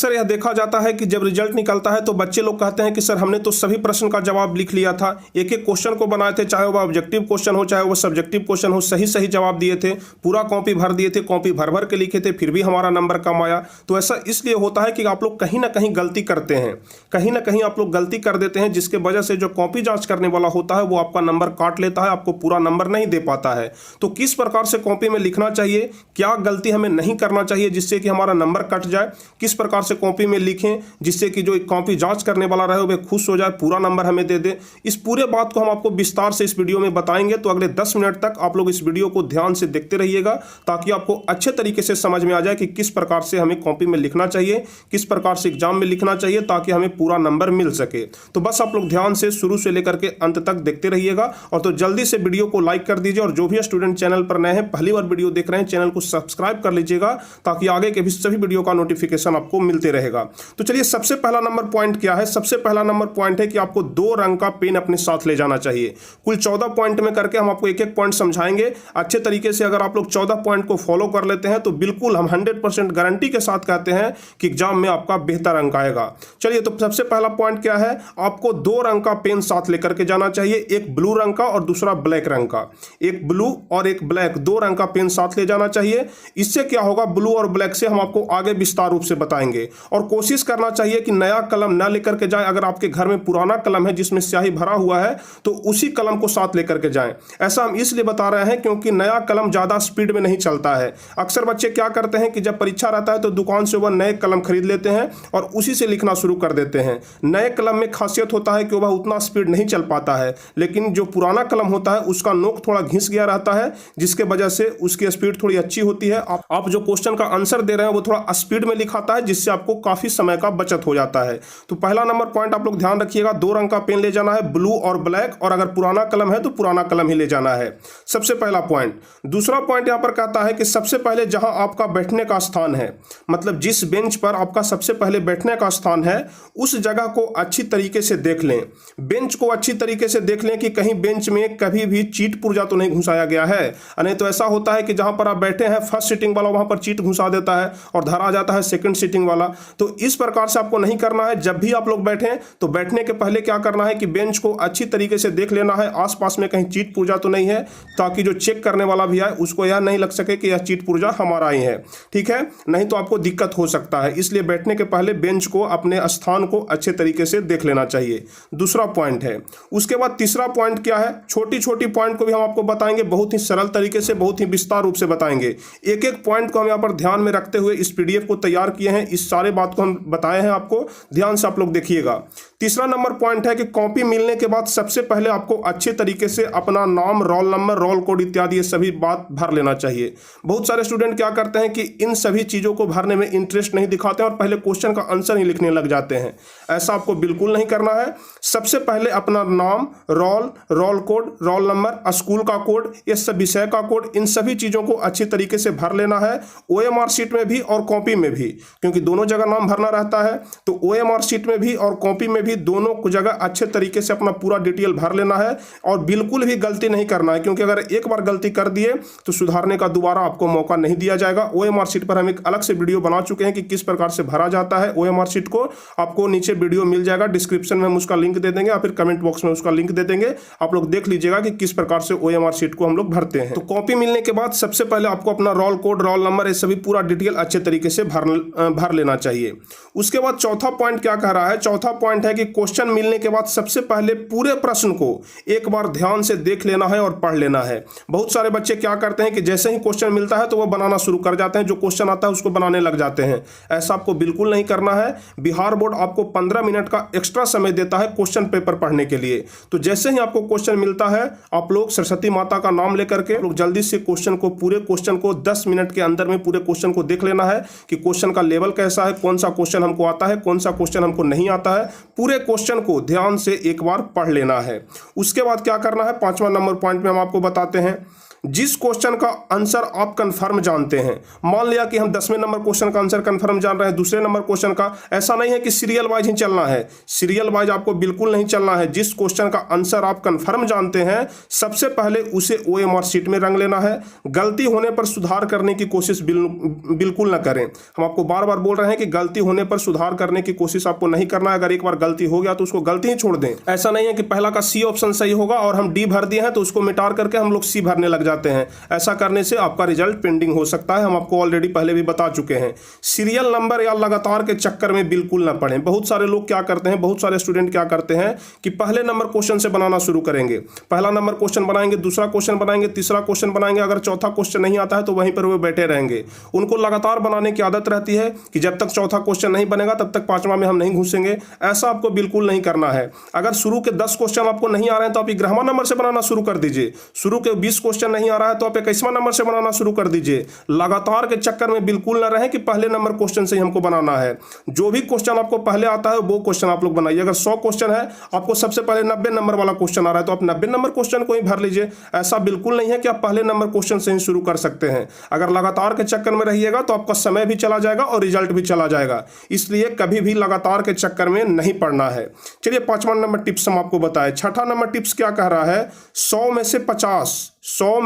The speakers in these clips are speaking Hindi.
अक्सर यह देखा जाता है कि जब रिजल्ट निकलता है तो बच्चे लोग कहते हैं कि सर हमने तो सभी प्रश्न का जवाब लिख लिया था, एक एक क्वेश्चन को बनाए थे, चाहे वह ऑब्जेक्टिव क्वेश्चन हो चाहे वह सब्जेक्टिव क्वेश्चन हो, सही सही जवाब दिए थे, पूरा कॉपी भर दिए थे, कॉपी भर भर के लिखे थे, फिर भी हमारा नंबर कम आया। तो ऐसा इसलिए होता है कि आप लोग कहीं ना कहीं गलती करते हैं, कहीं ना कहीं आप लोग गलती कर देते हैं, जिसके वजह से जो कॉपी जाँच करने वाला होता है वो आपका नंबर काट लेता है, आपको पूरा नंबर नहीं दे पाता है। तो किस प्रकार से कॉपी में लिखना चाहिए, क्या गलती हमें नहीं करना चाहिए जिससे कि हमारा नंबर कट जाए, किस प्रकार से कॉपी में लिखें जिससे कि जो कॉपी जांच करने वाला रहे वह खुश हो जाए, पूरा नंबर हमें दे दे, इस पूरे बात को हम आपको विस्तार से इस वीडियो में बताएंगे। तो अगले 10 मिनट तक आप लोग इस वीडियो को ध्यान से देखते रहिएगा ताकि आपको अच्छे तरीके से समझ में आ जाए कि किस प्रकार से हमें कॉपी में लिखना चाहिए, किस प्रकार से एग्जाम में लिखना चाहिए ताकि हमें पूरा नंबर मिल सके। तो बस आप लोग ध्यान से शुरू से लेकर के अंत तक देखते रहिएगा। और तो जल्दी से वीडियो को लाइक कर दीजिए, और जो भी स्टूडेंट चैनल पर नए हैं, पहली बार वीडियो देख रहे हैं, चैनल को सब्सक्राइब कर लीजिएगा ताकि आगे के भी सभी वीडियो का नोटिफिकेशन आपको मिलते रहेगा। तो चलिए, सबसे पहला नंबर पॉइंट क्या है? सबसे पहला नंबर पॉइंट है कि आपको 2 रंग का पेन अपने साथ ले जाना चाहिए। कुल 14 पॉइंट में करके हम आपको एक एक पॉइंट समझाएंगे अच्छे तरीके से। अगर आप लोग 14 पॉइंट को फॉलो कर लेते हैं तो बिल्कुल हम 100% गारंटी के साथ कहते हैं कि एग्जाम में आपका बेहतर अंक आएगा। चलिए, तो सबसे पहला पॉइंट क्या है? आपको 2 रंग का पेन साथ लेकर के जाना चाहिए, एक ब्लू रंग का और दूसरा ब्लैक रंग का। एक ब्लू और एक ब्लैक, 2 रंग का पेन साथ ले जाना चाहिए। इससे क्या होगा, ब्लू और ब्लैक से हम आपको आगे विस्तार रूप से बताएंगे। और कोशिश करना चाहिए कि नया कलम ना लेकर के जाएं। अगर आपके घर में पुराना कलम है जिसमें स्याही भरा हुआ है तो उसी कलम को साथ लेकर के जाएं। ऐसा हम इसलिए बता रहे हैं क्योंकि नया कलम ज्यादा स्पीड में नहीं चलता है। अक्सर बच्चे क्या करते हैं कि जब परीक्षा रहता है तो दुकान से वह नए कलम खरीद लेते हैं और उसी से लिखना शुरू कर देते हैं। नए कलम में खासियत होता है कि वह उतना स्पीड नहीं चल पाता है, लेकिन जो पुराना कलम होता है उसका नोक थोड़ा घिस गया रहता है, जिसके वजह से उसकी स्पीड थोड़ी अच्छी होती है। आप जो क्वेश्चन का आंसर दे रहे हैं वो थोड़ा स्पीड में लिखाता है, जिससे आपको काफी समय का बचत हो जाता है। तो पहला नंबर पॉइंट आप लोग ध्यान रखिएगा, 2 रंग का पेन ले जाना है, ब्लू और ब्लैक, और अगर पुराना कलम है तो पुराना कलम ही ले जाना है। सबसे पहला पॉइंट। दूसरा पॉइंट यहां पर कहता है कि सबसे पहले जहां आपका बैठने का स्थान है, मतलब जिस बेंच पर आपका सबसे पहले बैठने का स्थान है, उस जगह को अच्छी तरीके से देख लें। बेंच को अच्छी तरीके से देख लें कि कहीं बेंच में कभी भी चीट पुर्जा तो नहीं घुसाया गया है। नहीं तो ऐसा होता है कि जहां पर आप बैठे हैं फर्स्ट सीटिंग वाला वहां पर चीट घुसा देता है और धरा जाता है सेकंड सीटिंग वाला। तो इस प्रकार से आपको नहीं करना है। जब भी आप लोग बैठें तो बैठने के पहले क्या करना है कि बेंच को अच्छी तरीके से देख लेना है, आसपास में कहीं चीट पुर्जा तो नहीं है, ताकि जो चेक करने वाला भी आए उसको यह नहीं लग सके कि यह चीट पुर्जा हमारा ही है। ठीक है, नहीं तो आपको दिक्कत हो सकता है। इसलिए बैठने के पहले बेंच को, अपने स्थान को अच्छे तरीके से देख लेना चाहिए। दूसरा पॉइंट है। उसके बाद तीसरा पॉइंट क्या है? छोटी छोटी पॉइंट को भी हम आपको बताएंगे, बहुत ही सरल तरीके से, बहुत ही विस्तार रूप से बताएंगे। एक एक पॉइंट को हम यहाँ पर ध्यान में रखते हुए इस पीडीएफ को तैयार किए हैं। इस सारे बात को हम बताए हैं आपको, ध्यान से आप लोग देखिएगा। तीसरा नंबर पॉइंट है कि कॉपी मिलने के बाद सबसे पहले आपको अच्छे तरीके से अपना नाम, रोल नंबर, रोल कोड इत्यादि ये सभी बात भर लेना चाहिए। बहुत सारे स्टूडेंट क्या करते हैं कि इन सभी चीजों को भरने में इंटरेस्ट नहीं दिखाते हैं और पहले क्वेश्चन का आंसर ही लिखने लग जाते हैं। ऐसा आपको बिल्कुल नहीं करना है। सबसे पहले अपना नाम, roll code, roll number, school का कोड, ये सब विषय का कोड, इन सभी चीजों को अच्छी तरीके से भर लेना है। ओएमआर शीट में भी और कॉपी में भी, क्योंकि दोनों जगह नाम भरना रहता है। तो ओएमआर शीट में भी और कॉपी में भी दोनों जगह अच्छे तरीके से अपना पूरा डिटेल भर लेना है और बिल्कुल भी गलती नहीं करना है, क्योंकि अगर एक बार गलती कर दिए तो सुधारने का दोबारा आपको मौका नहीं दिया जाएगा। ओएमआर शीट पर हम एक अलग से वीडियो बना चुके हैं कि किस प्रकार से भरा जाता है ओएमआर शीट को। आपको नीचे वीडियो मिल जाएगा, डिस्क्रिप्शन में हम उसका लिंक दे देंगे या फिर कमेंट बॉक्स में उसका लिंक दे देंगे। आप लोग देख लीजिएगा कि किस प्रकार से ओएमआर शीट को हम लोग भरते हैं। तो कॉपी मिलने के बाद सबसे पहले आपको अपना रोल कोड, रोल नंबर, ये सभी पूरा डिटेल अच्छे तरीके से भर लेना चाहिए। उसके बाद चौथा पॉइंट क्या कह रहा है? चौथा पॉइंट है कि क्वेश्चन मिलने के बाद सबसे पहले पूरे प्रश्न को एक बार ध्यान से देख लेना है और पढ़ लेना है। बहुत सारे बच्चे क्या करते हैं कि जैसे ही क्वेश्चन मिलता है तो वो बनाना शुरू कर जाते हैं, जो क्वेश्चन आता है उसको बनाने लग जाते हैं। ऐसा आपको बिल्कुल नहीं करना है। बिहार बोर्ड आपको 15 मिनट का एक्स्ट्रा समय देता है क्वेश्चन पेपर पढ़ने के लिए। तो जैसे ही आपको क्वेश्चन मिलता है, आप लोग सरस्वती माता का नाम लेकर के लोग जल्दी से क्वेश्चन को, पूरे क्वेश्चन को 10 मिनट के अंदर में पूरे क्वेश्चन को देख लेना है कि क्वेश्चन का लेवल कैसा है, कौन सा क्वेश्चन हमको आता है, कौन सा क्वेश्चन हमको नहीं आता है। पूरे क्वेश्चन को ध्यान से एक बार पढ़ लेना है। उसके बाद क्या करना है? 5वां नंबर पॉइंट में हम आपको बताते हैं जिस क्वेश्चन का आंसर आप कंफर्म जानते हैं, मान लिया कि हम 10वें नंबर क्वेश्चन का आंसर कंफर्म जान रहे हैं, दूसरे नंबर क्वेश्चन का, ऐसा नहीं है कि सीरियल वाइज ही चलना है, सीरियल वाइज आपको बिल्कुल नहीं चलना है। जिस क्वेश्चन का आंसर आप कंफर्म जानते हैं सबसे पहले उसे ओएमआर शीट में रंग लेना है। गलती होने पर सुधार करने की कोशिश बिल्कुल ना करें। हम आपको बार बार बोल रहे हैं कि गलती होने पर सुधार करने की कोशिश आपको नहीं करना है। अगर एक बार गलती हो गया तो उसको गलती ही छोड़ दें। ऐसा नहीं है कि पहला का सी ऑप्शन सही होगा और हम डी भर दिए हैं तो उसको मिटा करके हम लोग सी भरने लग जाते हैं। ऐसा करने से आपका रिजल्ट पेंडिंग हो सकता है। हम आपको ऑलरेडी पहले भी बता चुके हैं। सीरियल नंबर या लगातार के चक्कर में बिल्कुल ना पड़ें। बहुत सारे लोग क्या करते हैं, बहुत सारे स्टूडेंट क्या करते हैं कि पहले नंबर क्वेश्चन से बनाना शुरू करेंगे। पहला नंबर क्वेश्चन बनाएंगे, दूसरा क्वेश्चन बनाएंगे, तीसरा क्वेश्चन बनाएंगे, अगर चौथा क्वेश्चन नहीं आता है तो वहीं पर वो बैठे रहेंगे। उनको लगातार बनाने की आदत रहती है कि जब तक चौथा क्वेश्चन नहीं बनेगा तब तक पांचवा में हम नहीं घुसेंगे। ऐसा आपको बिल्कुल नहीं करना है। अगर शुरू के 10 क्वेश्चन आपको नहीं आ रहे हैं तो आप 11वां नंबर से बनाना शुरू कर दीजिए। शुरू के 20 क्वेश्चन नहीं आ रहा है तो आप 21वां नंबर से बनाना शुरू कर दीजिए। लगातार के चक्कर में बिल्कुल ना रहे कि पहले नंबर क्वेश्चन से ही हमको बनाना है। जो भी क्वेश्चन आपको पहले आता है वो क्वेश्चन आप लोग बनाइए। अगर 100 क्वेश्चन है, आपको सबसे पहले 90 नंबर वाला क्वेश्चन आ रहा है तो आप 90 नंबर क्वेश्चन को ही भर लीजिए। ऐसा बिल्कुल नहीं है कि आप पहले नंबर क्वेश्चन से ही शुरू कर सकते हैं। अगर लगातार के चक्कर में रहिएगा तो आपका समय भी चला जाएगा और रिजल्ट भी चला जाएगा। इसलिए कभी भी लगातार के चक्कर में नहीं पड़ना है। चलिए 5वां नंबर टिप्स हम आपको बताएं। 6ठा नंबर टिप्स क्या कह रहा है, 100 में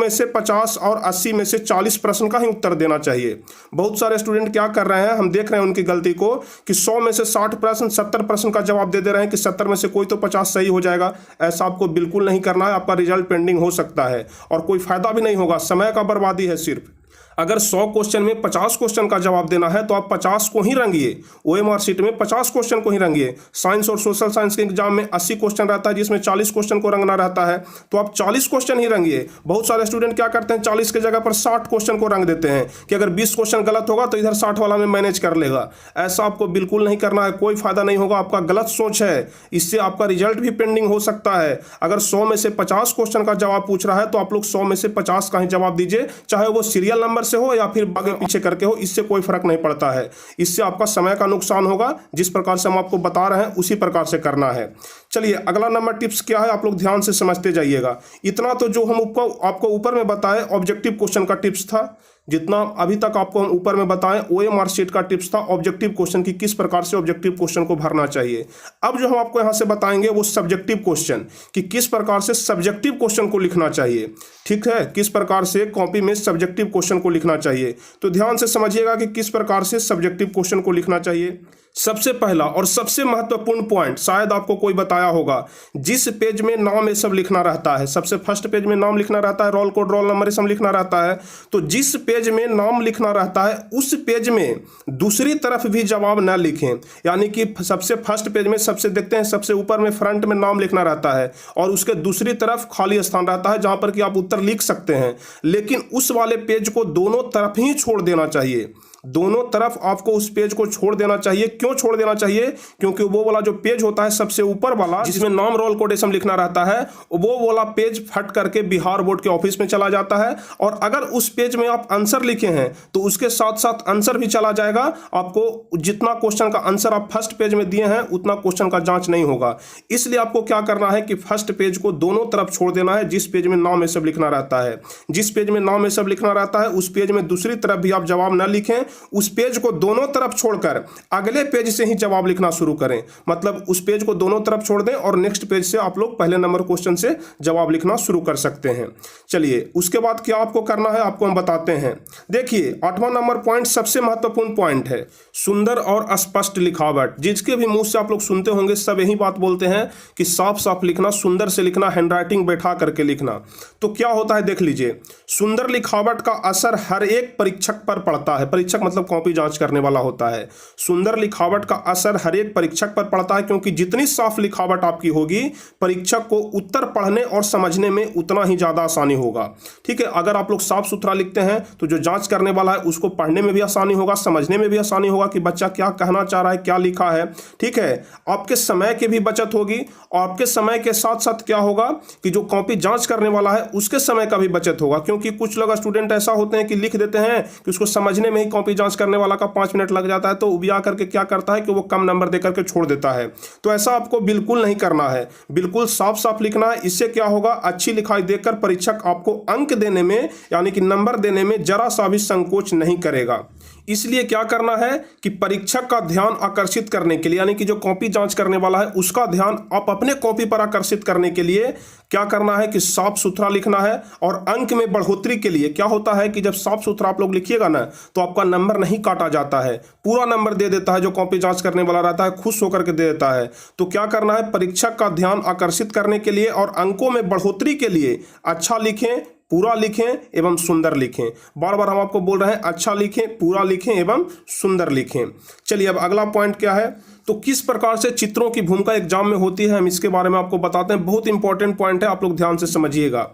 से 50 और 80 में से 40 प्रश्न का ही उत्तर देना चाहिए। बहुत सारे स्टूडेंट क्या कर रहे हैं, हम देख रहे हैं उनकी गलती को कि 100 में से 60 प्रश्न 70 प्रश्न का जवाब दे रहे हैं कि 70 में से कोई तो 50 सही हो जाएगा। ऐसा आपको बिल्कुल नहीं करना है। आपका रिजल्ट पेंडिंग हो सकता है और कोई फायदा भी नहीं होगा, समय का बर्बादी है सिर्फ। अगर 100 क्वेश्चन में 50 क्वेश्चन का जवाब देना है तो आप 50 को ही रंगिए। ओएमआर शीट में 50 क्वेश्चन को ही रंगिए। साइंस और सोशल साइंस के एग्जाम में 80 क्वेश्चन रहता है जिसमें 40 क्वेश्चन को रंगना रहता है, तो आप 40 क्वेश्चन ही रंगिए। बहुत सारे स्टूडेंट क्या करते हैं, 40 की जगह पर 60 क्वेश्चन को रंग देते हैं कि अगर 20 क्वेश्चन गलत होगा तो इधर 60 वाला में मैनेज कर लेगा। ऐसा आपको बिल्कुल नहीं करना है, कोई फायदा नहीं होगा। आपका गलत सोच है, इससे आपका रिजल्ट भी पेंडिंग हो सकता है। अगर 100 में से 50 क्वेश्चन का जवाब पूछ रहा है तो आप लोग 100 में से 50 का ही जवाब दीजिए, चाहे वो सीरियल नंबर से हो या फिर आगे पीछे करके हो, इससे कोई फर्क नहीं पड़ता है। इससे आपका समय का नुकसान होगा। जिस प्रकार से हम आपको बता रहे हैं उसी प्रकार से करना है। चलिए अगला नंबर टिप्स क्या है, आप लोग ध्यान से समझते जाइएगा। इतना तो जो हम आपको ऊपर में बताए ऑब्जेक्टिव क्वेश्चन का टिप्स था, जितना अभी तक आपको हम ऊपर में बताएं ओएमआर शीट का टिप्स था ऑब्जेक्टिव क्वेश्चन की, किस प्रकार से ऑब्जेक्टिव क्वेश्चन को भरना चाहिए। अब जो हम आपको यहां से बताएंगे वो सब्जेक्टिव क्वेश्चन कि किस प्रकार से सब्जेक्टिव क्वेश्चन को लिखना चाहिए। ठीक है, किस प्रकार से कॉपी में सब्जेक्टिव क्वेश्चन को लिखना चाहिए। तो ध्यान से समझिएगा कि किस प्रकार से सब्जेक्टिव क्वेश्चन को लिखना चाहिए। सबसे पहला और सबसे महत्वपूर्ण पॉइंट शायद आपको कोई बताया होगा, जिस पेज में नाम ये सब लिखना रहता है, सबसे फर्स्ट पेज में नाम लिखना रहता है, रोल कोड रोल नंबर ये सब लिखना रहता है। तो जिस पेज में नाम लिखना रहता है उस पेज में दूसरी तरफ भी जवाब न लिखें। यानी कि सबसे फर्स्ट पेज में सबसे देखते हैं सबसे ऊपर में फ्रंट में नाम लिखना रहता है और उसके दूसरी तरफ खाली स्थान रहता है जहां पर कि आप उत्तर लिख सकते हैं। लेकिन उस वाले पेज को दोनों तरफ ही छोड़ देना चाहिए। दोनों तरफ आपको उस पेज को छोड़ देना चाहिए। क्यों छोड़ देना चाहिए? क्योंकि वो वाला जो पेज होता है सबसे ऊपर वाला जिसमें नाम रोल कोड ये लिखना रहता है, वो वाला पेज फट करके बिहार बोर्ड के ऑफिस में चला जाता है। और अगर उस पेज में आप आंसर लिखे हैं तो उसके साथ साथ आंसर भी चला जाएगा। आपको जितना क्वेश्चन का आंसर आप फर्स्ट पेज में दिए हैं उतना क्वेश्चन का जांच नहीं होगा। इसलिए आपको क्या करना है कि फर्स्ट पेज को दोनों तरफ छोड़ देना है। जिस पेज में नाम ये सब लिखना रहता है, जिस पेज में नाम ये सब लिखना रहता है उस पेज में दूसरी तरफ भी आप जवाब न लिखें। उस पेज को दोनों तरफ छोड़कर अगले पेज से ही जवाब लिखना शुरू करें। मतलब उस पेज को दोनों तरफ छोड़ दें और नेक्स्ट पेज से आप लोग पहले नंबर क्वेश्चन से जवाब लिखना शुरू कर सकते हैं। चलिए उसके बाद क्या आपको करना है आपको हम बताते हैं। देखिए 8वां नंबर पॉइंट सबसे महत्वपूर्ण पॉइंट है, सुंदर और स्पष्ट लिखावट। जिसके भी मुंह से आप लोग सुनते होंगे सब यही बात बोलते हैं कि साफ साफ लिखना, सुंदर से लिखना, हैंडराइटिंग बैठा करके लिखना। तो क्या होता है देख लीजिए, सुंदर लिखावट का असर हर एक परीक्षक पर पड़ता है। परीक्षक मतलब कॉपी जांच करने वाला होता है। सुंदर लिखावट का असर हर एक परीक्षक पर पड़ता है क्योंकि जितनी साफ लिखावट आपकी होगी परीक्षक को उत्तर पढ़ने और समझने में उतना ही ज्यादा आसानी होगा। ठीक है, अगर आप लोग साफ सुथरा लिखते हैं तो जो जांच करने वाला है उसको पढ़ने में भी आसानी होगा, समझने में भी आसानी होगा कि बच्चा क्या कहना चाह रहा है, क्या लिखा है। ठीक है, आपके समय की भी बचत होगी और आपके समय के साथ साथ क्या होगा कि जो कॉपी जांच करने वाला है उसके समय का भी बचत होगा। क्योंकि कुछ लोग स्टूडेंट ऐसा होते हैं कि लिख देते हैं कि उसको समझने में ही कॉपी कॉपी जांच करने वाला का 5 मिनट लग जाता है तो उबिया करके क्या करता है कि वो कम नंबर दे करके छोड़ देता है। तो ऐसा आपको बिल्कुल नहीं करना है, बिल्कुल साफ साफ लिखना है। इससे क्या होगा, अच्छी लिखाई देखकर परीक्षक आपको अंक देने में यानी कि नंबर देने में जरा सा भी संकोच नहीं करेगा। इसलिए क्या करना है कि परीक्षक का ध्यान आकर्षित करने के लिए यानी कि जो कॉपी जांच करने वाला है उसका ध्यान आप अपने कॉपी पर आकर्षित करने के लिए क्या करना है कि साफ सुथरा लिखना है। और अंक में बढ़ोतरी के लिए क्या होता है कि जब साफ सुथरा आप लोग लिखिएगा ना तो आपका नंबर नहीं काटा जाता है, पूरा नंबर दे देता है। जो कॉपी जांच करने वाला रहता है खुश होकर के दे देता है। तो क्या करना है, परीक्षक का ध्यान आकर्षित करने के लिए और अंकों में बढ़ोतरी के लिए अच्छा लिखें, पूरा लिखें एवं सुंदर लिखें। बार बार हम आपको बोल रहे हैं अच्छा लिखें, पूरा लिखें एवं सुंदर लिखें। चलिए अब अगला पॉइंट क्या है, तो किस प्रकार से चित्रों की भूमिका एग्जाम में होती है हम इसके बारे में आपको बताते हैं। बहुत इंपॉर्टेंट पॉइंट है, आप लोग ध्यान से समझिएगा।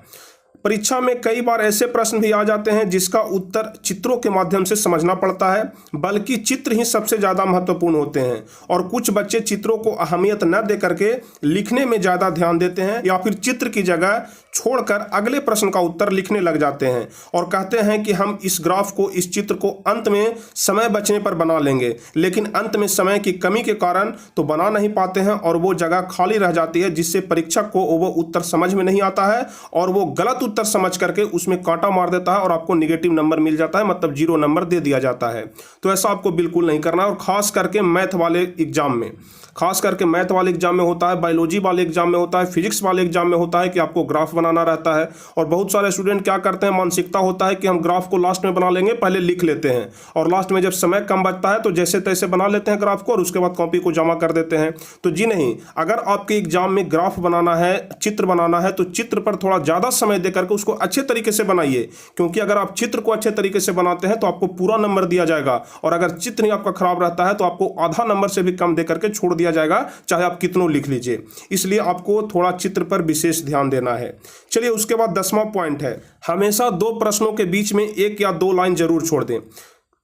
परीक्षा में कई बार ऐसे प्रश्न भी आ जाते हैं जिसका उत्तर चित्रों के माध्यम से समझना पड़ता है, बल्कि चित्र ही सबसे ज़्यादा महत्वपूर्ण होते हैं। और कुछ बच्चे चित्रों को अहमियत न दे करके लिखने में ज़्यादा ध्यान देते हैं या फिर चित्र की जगह छोड़कर अगले प्रश्न का उत्तर लिखने लग जाते हैं और कहते हैं कि हम इस ग्राफ को, इस चित्र को अंत में समय बचने पर बना लेंगे, लेकिन अंत में समय की कमी के कारण तो बना नहीं पाते हैं और वो जगह खाली रह जाती है, जिससे परीक्षक को वो उत्तर समझ में नहीं आता है और वो गलत उत्तर समझ करके उसमें कांटा मार देता है और आपको निगेटिव नंबर मिल जाता है, मतलब 0 नंबर दे दिया जाता है। तो ऐसा आपको बिल्कुल नहीं करना है। और खास करके मैथ वाले एग्जाम में, खास करके मैथ वाले एग्जाम में होता है, बायोलॉजी वाले एग्जाम में होता है, फिजिक्स वाले एग्जाम में होता है कि आपको ग्राफ बनाना रहता है। और बहुत सारे स्टूडेंट क्या करते हैं, मानसिकता होता है कि हम ग्राफ को लास्ट में बना लेंगे, पहले लिख लेते हैं और लास्ट में जब समय कम बचता है तो जैसे तैसे बना लेते हैं ग्राफ को और उसके बाद कॉपी को जमा कर देते हैं। तो जी नहीं, अगर आपके एग्जाम में ग्राफ बनाना है, चित्र बनाना है, तो चित्र पर थोड़ा ज़्यादा समय दे करके उसको अच्छे तरीके से बनाइए, क्योंकि अगर आप चित्र को अच्छे तरीके से बनाते हैं तो आपको पूरा नंबर दिया जाएगा और अगर चित्र ही आपका खराब रहता है तो आपको आधा नंबर से भी कम दे करके छोड़ दिया जाएगा, चाहे आप कितनों लिख लीजिए। इसलिए आपको थोड़ा चित्र पर विशेष ध्यान देना है। चलिए उसके बाद 10वां पॉइंट है, हमेशा 2 प्रश्नों के बीच में 1 या 2 लाइन जरूर छोड़ दें,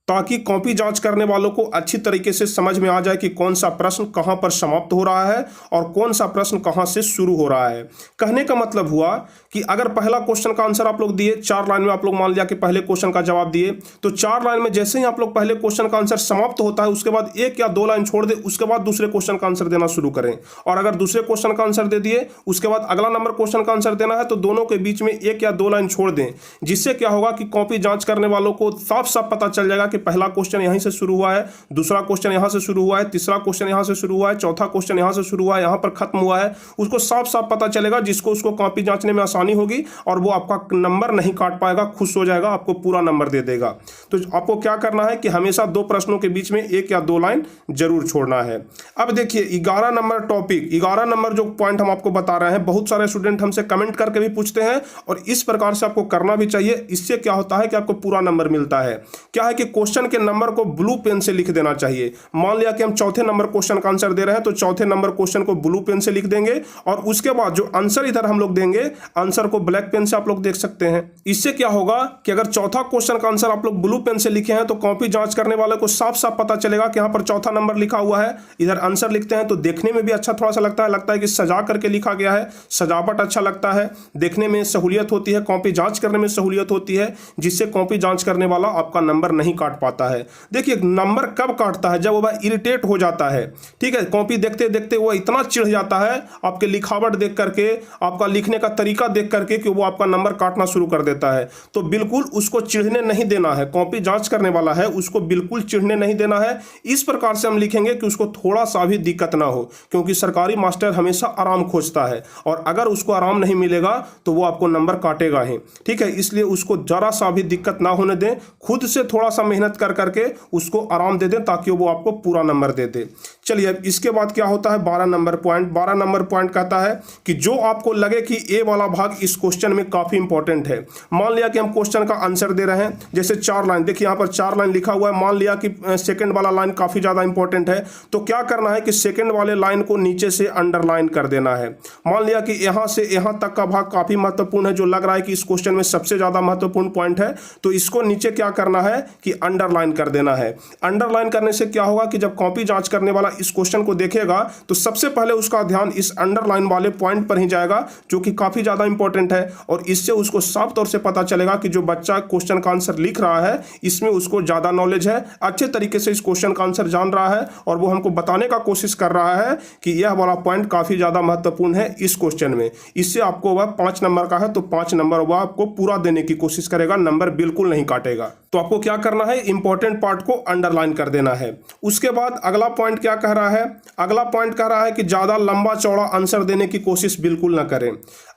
ताकि कॉपी जांच करने वालों को अच्छी तरीके से समझ में आ जाए कि कौन सा प्रश्न कहां पर समाप्त हो रहा है और कौन सा प्रश्न कहां से शुरू हो रहा है। कहने का मतलब हुआ कि अगर पहला क्वेश्चन का आंसर आप लोग दिए, 4 लाइन में आप लोग मान लिया कि पहले क्वेश्चन का जवाब दिए, तो 4 लाइन में जैसे ही आप लोग पहले क्वेश्चन का आंसर समाप्त होता है उसके बाद 1 या 2 लाइन छोड़ दे, उसके बाद दूसरे क्वेश्चन का आंसर देना शुरू करें। और अगर दूसरे क्वेश्चन का आंसर दे दिए उसके बाद अगला नंबर क्वेश्चन का आंसर देना है तो दोनों के बीच में 1 या 2 लाइन छोड़ दें, जिससे क्या होगा कि कॉपी जांच करने वालों को साफ साफ पता चल जाएगा कि पहला क्वेश्चन से शुरू हुआ है, दूसरा क्वेश्चन यहां से शुरू हुआ है, तीसरा क्वेश्चन यहां से शुरू हुआ है, चौथा क्वेश्चन यहां से शुरू हुआ है, यहां पर खत्म हुआ है। उसको साफ साफ पता चलेगा, जिसको उसको कॉपी जांचने में आसानी होगी और वो आपका नंबर नहीं काट पाएगा, खुश हो जाएगा, आपको पूरा नंबर दे देगा। तो आपको क्या करना है कि हमेशा 2 प्रश्नों के बीच में 1 या 2 लाइन जरूर छोड़ना है। अब देखिए 11 नंबर टॉपिक, 11 नंबर जो पॉइंट हम आपको बता रहे हैं, बहुत सारे स्टूडेंट हमसे कमेंट करके भी पूछते हैं और इस प्रकार से आपको करना भी चाहिए। इससे क्या होता है कि आपको पूरा नंबर मिलता है। क्या है कि क्वेश्चन के नंबर को ब्लू पेन से लिख देना चाहिए। मान लिया कि हम चौथे नंबर क्वेश्चन का आंसर दे रहे हैं तो चौथे नंबर क्वेश्चन को ब्लू पेन से लिख देंगे और उसके बाद जो आंसर इधर हम लोग देंगे, आंसर को ब्लैक पेन से आप लोग देख सकते हैं। इससे क्या होगा कि अगर चौथा क्वेश्चन का आंसर आप लोग ब्लू पेन से लिखे हैं तो कॉपी जांच करने वाले को साफ साफ पता चलेगा कि यहां पर चौथा नंबर लिखा हुआ है। इधर आंसर लिखते हैं तो देखने में भी अच्छा थोड़ा सा लगता है कि सजा करके लिखा गया है, सजावट अच्छा लगता है, देखने में सहूलियत होती है, कॉपी जांच करने में सहूलियत होती है, जिससे कॉपी जांच करने वाला आपका नंबर नहीं काट पाता है। देखिए नंबर कब काटता है, जब वो इरिटेट हो जाता है, ठीक है, कॉपी देखते देखते वो इतना चिढ़ जाता है आपके लिखावट देख करके, आपका लिखने का तरीका देख करके कि वो आपका नंबर काटना शुरू कर देता है। तो बिल्कुल उसको चिढ़ने नहीं देना है, कॉपी जांच करने वाला है उसको बिल्कुल चिढ़ने नहीं देना है। इस प्रकार से हम लिखेंगे कि उसको थोड़ा सा भी दिक्कत ना हो, क्योंकि सरकारी मास्टर हमेशा आराम खोजता है और अगर उसको आराम नहीं मिलेगा तो वो आपको नंबर काटेगा ही, ठीक है। इसलिए उसको जरा सा भी दिक्कत ना होने दें, खुद से थोड़ा सा मेहनत कर करके उसको आराम दे दें ताकि वो आपको पूरा नंबर दे दे। चलिए अब इसके बाद क्या होता है, 12 नंबर पॉइंट। 12 नंबर पॉइंट कहता है कि जो आपको लगे कि ए वाला भाग इस क्वेश्चन में काफी इंपॉर्टेंट है। मान लिया कि हम क्वेश्चन का आंसर दे रहे हैं, जैसे 4 लाइन, देखिए यहाँ पर 4 लाइन लिखा हुआ है, मान लिया कि सेकंड वाला लाइन काफी ज्यादा इंपॉर्टेंट है, तो क्या करना है कि सेकंड वाले लाइन को नीचे से अंडरलाइन कर देना है। मान लिया कि यहां से यहां तक का भाग काफी महत्वपूर्ण है, जो लग रहा है कि इस क्वेश्चन में सबसे ज्यादा महत्वपूर्ण पॉइंट है, तो इसको नीचे क्या करना है कि अंडरलाइन कर देना है। अंडरलाइन करने से क्या होगा कि जब कॉपी जांच करने वाला इस क्वेश्चन को देखेगा तो सबसे पहले उसका ध्यान इस अंडरलाइन वाले पॉइंट पर ही जाएगा, जो कि काफी ज्यादा इंपॉर्टेंट है। और इससे उसको साफ तौर से पता चलेगा कि जो बच्चा क्वेश्चन का आंसर लिख रहा है इसमें उसको ज्यादा नॉलेज है, अच्छे तरीके से इस क्वेश्चन का आंसर जान रहा है और वो हमको बताने का कोशिश कर रहा है कि यह वाला पॉइंट काफी ज्यादा महत्वपूर्ण है इस क्वेश्चन में। इससे आपको वह 5 नंबर का है तो 5 नंबर वह आपको पूरा देने की कोशिश करेगा, नंबर बिल्कुल नहीं काटेगा। तो आपको क्या करना है, इंपॉर्टेंट पार्ट को अंडरलाइन कर देना है। उसके बाद अगला पॉइंट क्या कह रहा है, अगला पॉइंट कह रहा है कि ज्यादा लंबा चौड़ा आंसर देने की कोशिश बिल्कुल ना करें।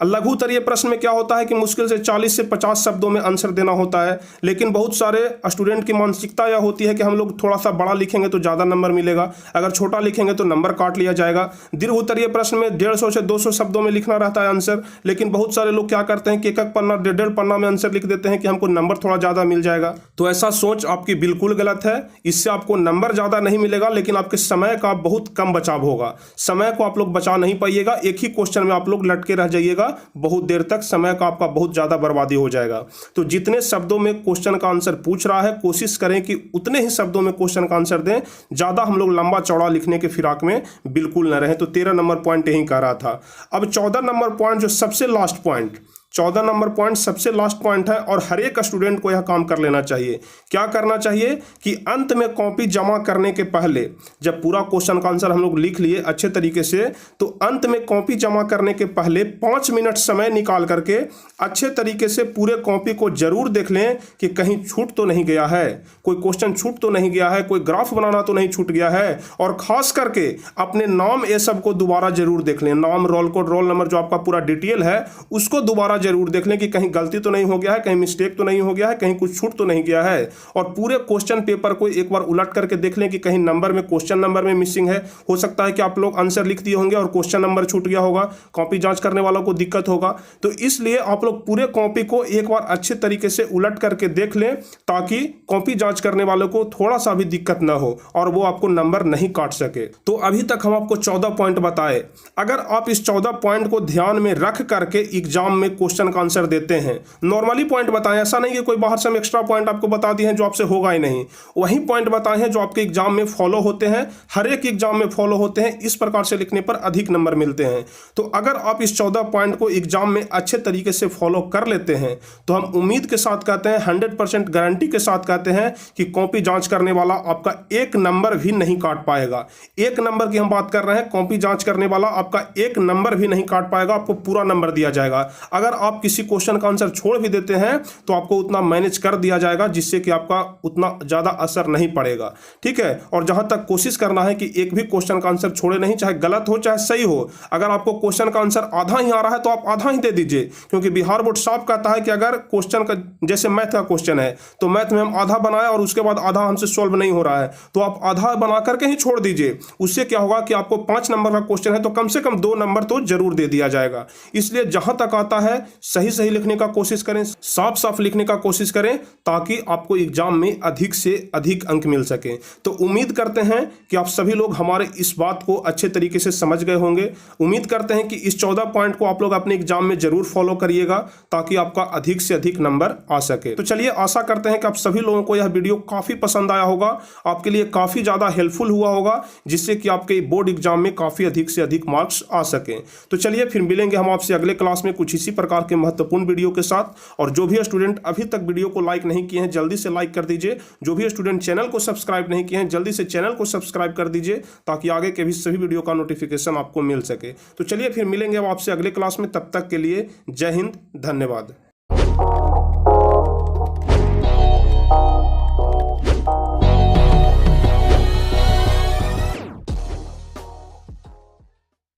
लघु उत्तरीय प्रश्न में क्या होता है कि मुश्किल से 40 से 50 शब्दों में आंसर देना होता है, लेकिन बहुत सारे स्टूडेंट की मानसिकता यह होती है कि हम लोग थोड़ा सा बड़ा लिखेंगे तो ज्यादा नंबर मिलेगा, अगर छोटा लिखेंगे तो नंबर काट लिया जाएगा। दीर्घ उत्तरीय प्रश्न में 150 से 200 शब्दों में लिखना रहता है आंसर, लेकिन बहुत सारे लोग क्या करते हैं कि एक पन्ना 1.5 पन्ना में आंसर लिख देते हैं कि हमको नंबर थोड़ा ज्यादा मिल जाएगा। तो ऐसा सोच आपकी बिल्कुल गलत है। इससे आपको नंबर ज्यादा नहीं मिलेगा, लेकिन आपके समय का बहुत कम बचाव होगा। समय को आप लोग बचा नहीं पाइएगा, एक ही क्वेश्चन में आप लोग लटके रह जाइएगा बहुत देर तक, समय का आपका बहुत ज्यादा बर्बादी हो जाएगा। तो जितने शब्दों में क्वेश्चन का आंसर पूछ रहा है कोशिश करें कि उतने ही शब्दों में क्वेश्चन का आंसर दें, ज्यादा हम लोग लंबा चौड़ा लिखने के फिराक में बिल्कुल न रहे। तो 13 नंबर पॉइंट यही कह रहा था। अब 14 नंबर पॉइंट जो सबसे लास्ट पॉइंट, 14 नंबर पॉइंट सबसे लास्ट पॉइंट है और हर एक स्टूडेंट को यह काम कर लेना चाहिए। क्या करना चाहिए कि अंत में कॉपी जमा करने के पहले, जब पूरा क्वेश्चन का आंसर हम लोग लिख लिए अच्छे तरीके से, तो अंत में कॉपी जमा करने के पहले 5 मिनट समय निकाल करके अच्छे तरीके से पूरे कॉपी को जरूर देख लें कि कहीं छूट तो नहीं गया है, कोई क्वेश्चन छूट तो नहीं गया है, कोई ग्राफ बनाना तो नहीं छूट गया है। और खास करके अपने नाम ये सब को दोबारा जरूर देख लें, नाम, रोल कोड, रोल नंबर, जो आपका पूरा डिटेल है उसको दोबारा जरूर देख लें कि कहीं गलती तो नहीं हो गया है, कहीं मिस्टेक तो नहीं हो गया है, कहीं कुछ छूट तो नहीं गया है। और पूरे क्वेश्चन पेपर को एक बार उलट करके देख लें कि कहीं नंबर में, क्वेश्चन नंबर में मिसिंग है। हो सकता है कि आप लोग आंसर लिख दिए होंगे और क्वेश्चन नंबर छूट गया होगा, कॉपी जांच करने वालों को दिक्कत होगा। तो इसलिए आप लोग पूरे कॉपी को एक बार अच्छे तरीके से उलट करके देख लें, ताकि कॉपी जांच करने वालों को थोड़ा सा भी दिक्कत ना हो और वो आपको नंबर नहीं काट सके। तो अभी तक हम आपको 14 पॉइंट बताए। अगर आप इस 14 पॉइंट को ध्यान में रख करके एग्जाम में क्वेश्चन का आंसर देते हैं, नॉर्मली पॉइंट बताएं, ऐसा नहीं कि कोई बाहर से हम एक्स्ट्रा पॉइंट आपको बता दिए हैं जो आपसे होगा ही नहीं, वही पॉइंट बताए हैं जो आपके एग्जाम में फॉलो होते हैं, हर एक एग्जाम में फॉलो होते हैं। इस प्रकार से लिखने पर अधिक नंबर मिलते हैं। तो अगर आप इस 14 पॉइंट को एग्जाम में अच्छे तरीके से फॉलो कर लेते हैं तो हम उम्मीद के साथ कहते हैं, 100% गारंटी के साथ कहते हैं कि कॉपी जांच करने वाला आपका एक नंबर भी नहीं काट पाएगा। एक नंबर की हम बात कर रहे हैं, कॉपी जांच करने वाला आपका एक नंबर भी नहीं काट पाएगा, आपको पूरा नंबर दिया जाएगा। अगर आप किसी क्वेश्चन का आंसर छोड़ भी देते हैं तो आपको उतना मैनेज कर दिया जाएगा जिससे कि आपका उतना ज्यादा असर नहीं पड़ेगा, ठीक है। और जहां तक कोशिश करना है कि एक भी क्वेश्चन का आंसर छोड़े नहीं, चाहे गलत हो चाहे सही हो। अगर आपको क्वेश्चन का आंसर आधा ही आ रहा है तो आप आधा ही दे दीजिए, क्योंकि बिहार बोर्ड साफ कहता है कि अगर क्वेश्चन का, जैसे मैथ का क्वेश्चन है तो मैथ में हम आधा बनाए और उसके बाद आधा हमसे सॉल्व नहीं हो रहा है, तो आप आधा बना करके ही छोड़ दीजिए। उससे क्या होगा कि आपको 5 नंबर का क्वेश्चन है तो कम से कम 2 नंबर तो जरूर दे दिया जाएगा। इसलिए जहां तक आता है सही सही लिखने का कोशिश करें, साफ साफ लिखने का कोशिश करें, ताकि आपको एग्जाम में अधिक से अधिक अंक मिल सके। तो उम्मीद करते हैं कि आप सभी लोग हमारे इस बात को अच्छे तरीके से समझ गए होंगे। उम्मीद करते हैं कि इस 14 पॉइंट को आप लोग अपने एग्जाम में जरूर फॉलो करिएगा, ताकि आपका अधिक से अधिक नंबर आ सके। तो चलिए, आशा करते हैं कि आप सभी लोगों को यह वीडियो काफी पसंद आया होगा, आपके लिए काफी ज्यादा हेल्पफुल हुआ होगा, जिससे कि आपके बोर्ड एग्जाम में काफी अधिक से अधिक मार्क्स आ सके। तो चलिए, फिर मिलेंगे हम आपसे अगले क्लास में कुछ इसी प्रकार के महत्वपूर्ण वीडियो के साथ। और जो भी स्टूडेंट अभी तक वीडियो को लाइक नहीं किए हैं जल्दी से लाइक कर दीजिए। जो भी स्टूडेंट चैनल को सब्सक्राइब नहीं किए हैं जल्दी से चैनल को सब्सक्राइब कर दीजिए, ताकि आगे के भी सभी वीडियो का नोटिफिकेशन आपको मिल सके। तो चलिए, फिर मिलेंगे आपसे अगले क्लास में। तब तक के लिए जय हिंद, धन्यवाद।